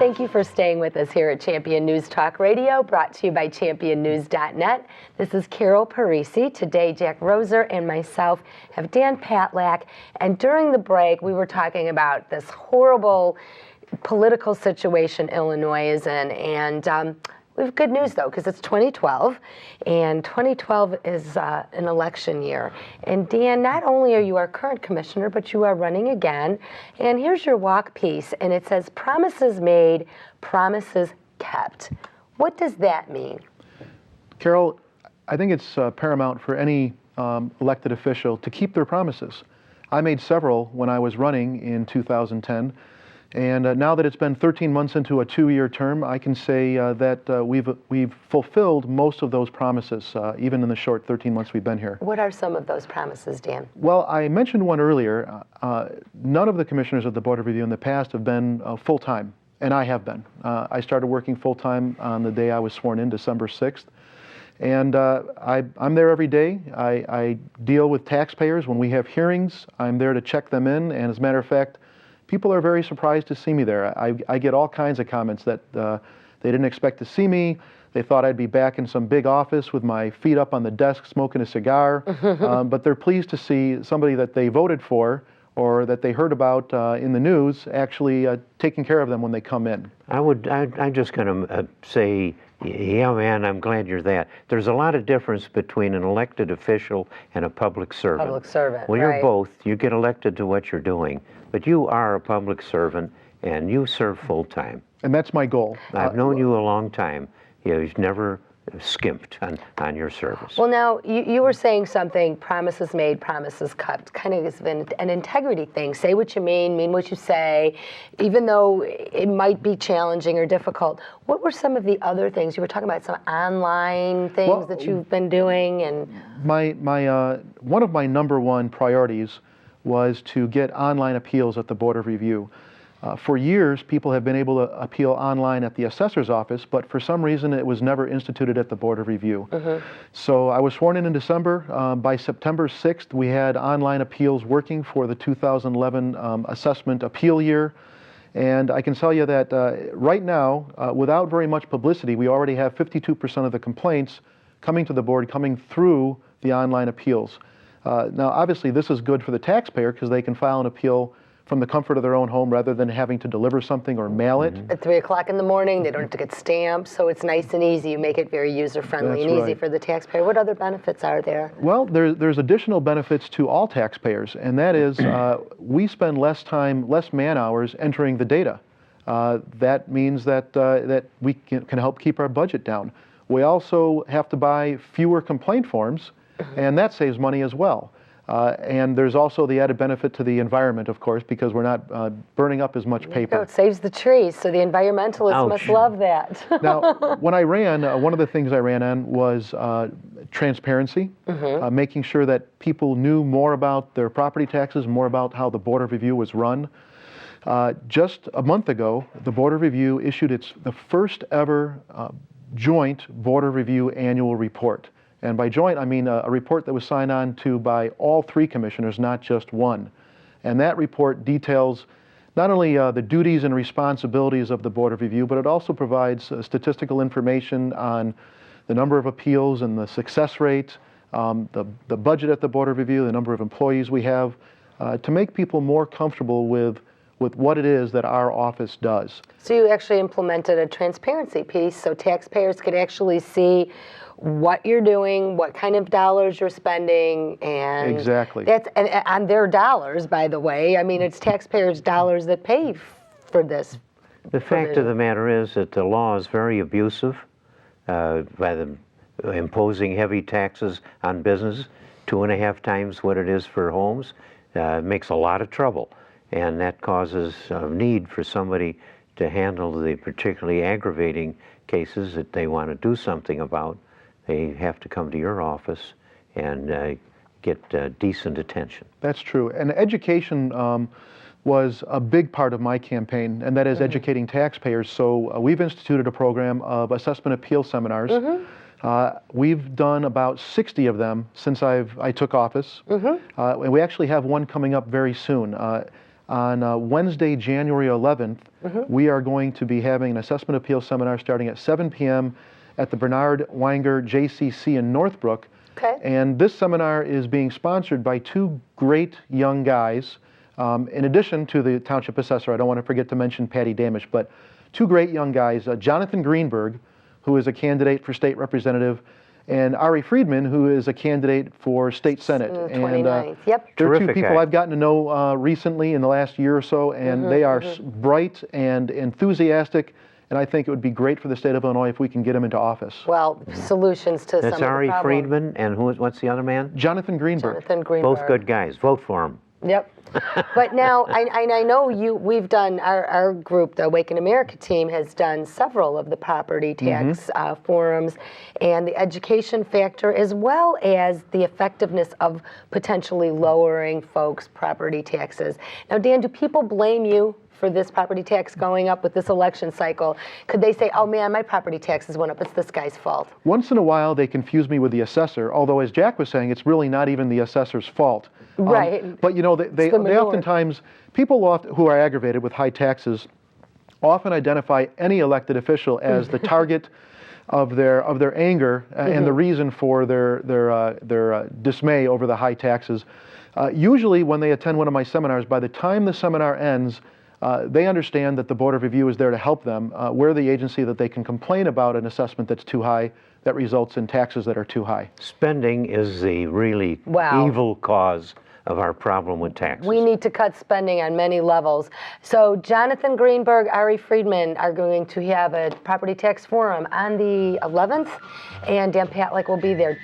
Thank you for staying with us here at Champion News Talk Radio, brought to you by championnews.net. This is Carol Parisi. Today, Jack Roeser and myself have Dan Patlak. And during the break, we were talking about this horrible political situation Illinois is in. And we have good news, though, because it's 2012, and 2012 is an election year. And Dan, not only are you our current commissioner, but you are running again. And here's your walk piece, and it says, promises made, promises kept. What does that mean? Carol, I think it's paramount for any elected official to keep their promises. I made several when I was running in 2010. And now that it's been 13 months into a 2-year term, I can say that we've fulfilled most of those promises, even in the short 13 months we've been here. What are some of those promises, Dan? Well, I mentioned one earlier. None of the commissioners of the Board of Review in the past have been full-time, and I have been. I started working full-time on the day I was sworn in, December 6th. And I'm there every day. I deal with taxpayers. When we have hearings, I'm there to check them in. And as a matter of fact, people are very surprised to see me there. I get all kinds of comments that they didn't expect to see me. They thought I'd be back in some big office with my feet up on the desk smoking a cigar. But they're pleased to see somebody that they voted for or that they heard about in the news actually taking care of them when they come in. I'm just going to say, yeah, man, I'm glad you're that. There's a lot of difference between an elected official and a public servant. Public servant, Well, right. you're both. You get elected to what you're doing, but you are a public servant and you serve full time. And that's my goal. I've known you a long time. You've never skimped on your service. Well, now, you were saying something, promises made, promises kept, kind of has been an integrity thing. Say what you mean what you say, even though it might be challenging or difficult. What were some of the other things? You were talking about some online things that you've been doing. And one of my number one priorities was to get online appeals at the Board of Review. For years, people have been able to appeal online at the assessor's office, but for some reason it was never instituted at the Board of Review. So I was sworn in December. By September 6th, we had online appeals working for the 2011 assessment appeal year. And I can tell you that right now, without very much publicity, we already have 52% of the complaints coming to the board, coming through the online appeals. Now, obviously, this is good for the taxpayer because they can file an appeal from the comfort of their own home rather than having to deliver something or mail it. At 3 o'clock in the morning, they don't have to get stamped, so it's nice and easy. You make it very user-friendly and easy for the taxpayer. What other benefits are there? Well, there's additional benefits to all taxpayers, and that is we spend less time, less man-hours entering the data. That means that we can help keep our budget down. We also have to buy fewer complaint forms, and that saves money as well. And there's also the added benefit to the environment, of course, because we're not burning up as much paper. It saves the trees, so the environmentalists must love that. Now, when I ran, one of the things I ran on was transparency, making sure that people knew more about their property taxes, more about how the Board of Review was run. Just a month ago, the Board of Review issued the first ever joint Board of Review annual report. And by joint, I mean a report that was signed on to by all 3 commissioners, not just one. And that report details not only the duties and responsibilities of the Board of Review, but it also provides statistical information on the number of appeals and the success rate, the budget at the Board of Review, the number of employees we have, to make people more comfortable with what it is that our office does. So you actually implemented a transparency piece so taxpayers could actually see what you're doing, what kind of dollars you're spending, and exactly. That's and their dollars, by the way. I mean, it's taxpayers' dollars that pay for this. The fact of the matter is that the law is very abusive by imposing heavy taxes on business, 2.5 times what it is for homes. It makes a lot of trouble, and that causes a need for somebody to handle the particularly aggravating cases that they want to do something about. They have to come to your office and get decent attention. That's true. And education was a big part of my campaign, and that is educating taxpayers. So we've instituted a program of assessment appeal seminars. We've done about 60 of them since I took office. And we actually have one coming up very soon. On Wednesday, January 11th, we are going to be having an assessment appeal seminar starting at 7 p.m. at the Bernard Weinger JCC in Northbrook. Okay. And this seminar is being sponsored by two great young guys. In addition to the township assessor, I don't want to forget to mention Patty Damish, but two great young guys, Jonathan Greenberg, who is a candidate for state representative, and Ari Friedman, who is a candidate for state senate. 29th. Yep. They're two Terrific people guy. I've gotten to know recently in the last year or so, and they are bright and enthusiastic, and I think it would be great for the state of Illinois if we can get them into office. Well, solutions to some That's of the Ari problems. Friedman, and what's the other man? Jonathan Greenberg. Jonathan Greenberg. Both good guys. Vote for them. Yep. But now, I know we've done, our group, the Awaken America team, has done several of the property tax forums, and the education factor, as well as the effectiveness of potentially lowering folks' property taxes. Now, Dan, do people blame you for this property tax going up with this election cycle? Could they say, oh man, my property taxes went up, it's this guy's fault? Once in a while, they confuse me with the assessor, although as Jack was saying, it's really not even the assessor's fault. Right. But you know, they oftentimes, people who are aggravated with high taxes often identify any elected official as the target of their anger and the reason for their dismay over the high taxes. Usually when they attend one of my seminars, by the time the seminar ends, they understand that the Board of Review is there to help them. We're the agency that they can complain about an assessment that's too high, that results in taxes that are too high. Spending is the really evil cause of our problem with taxes. We need to cut spending on many levels. So Jonathan Greenberg, Ari Friedman are going to have a property tax forum on the 11th, and Dan Patlak will be there.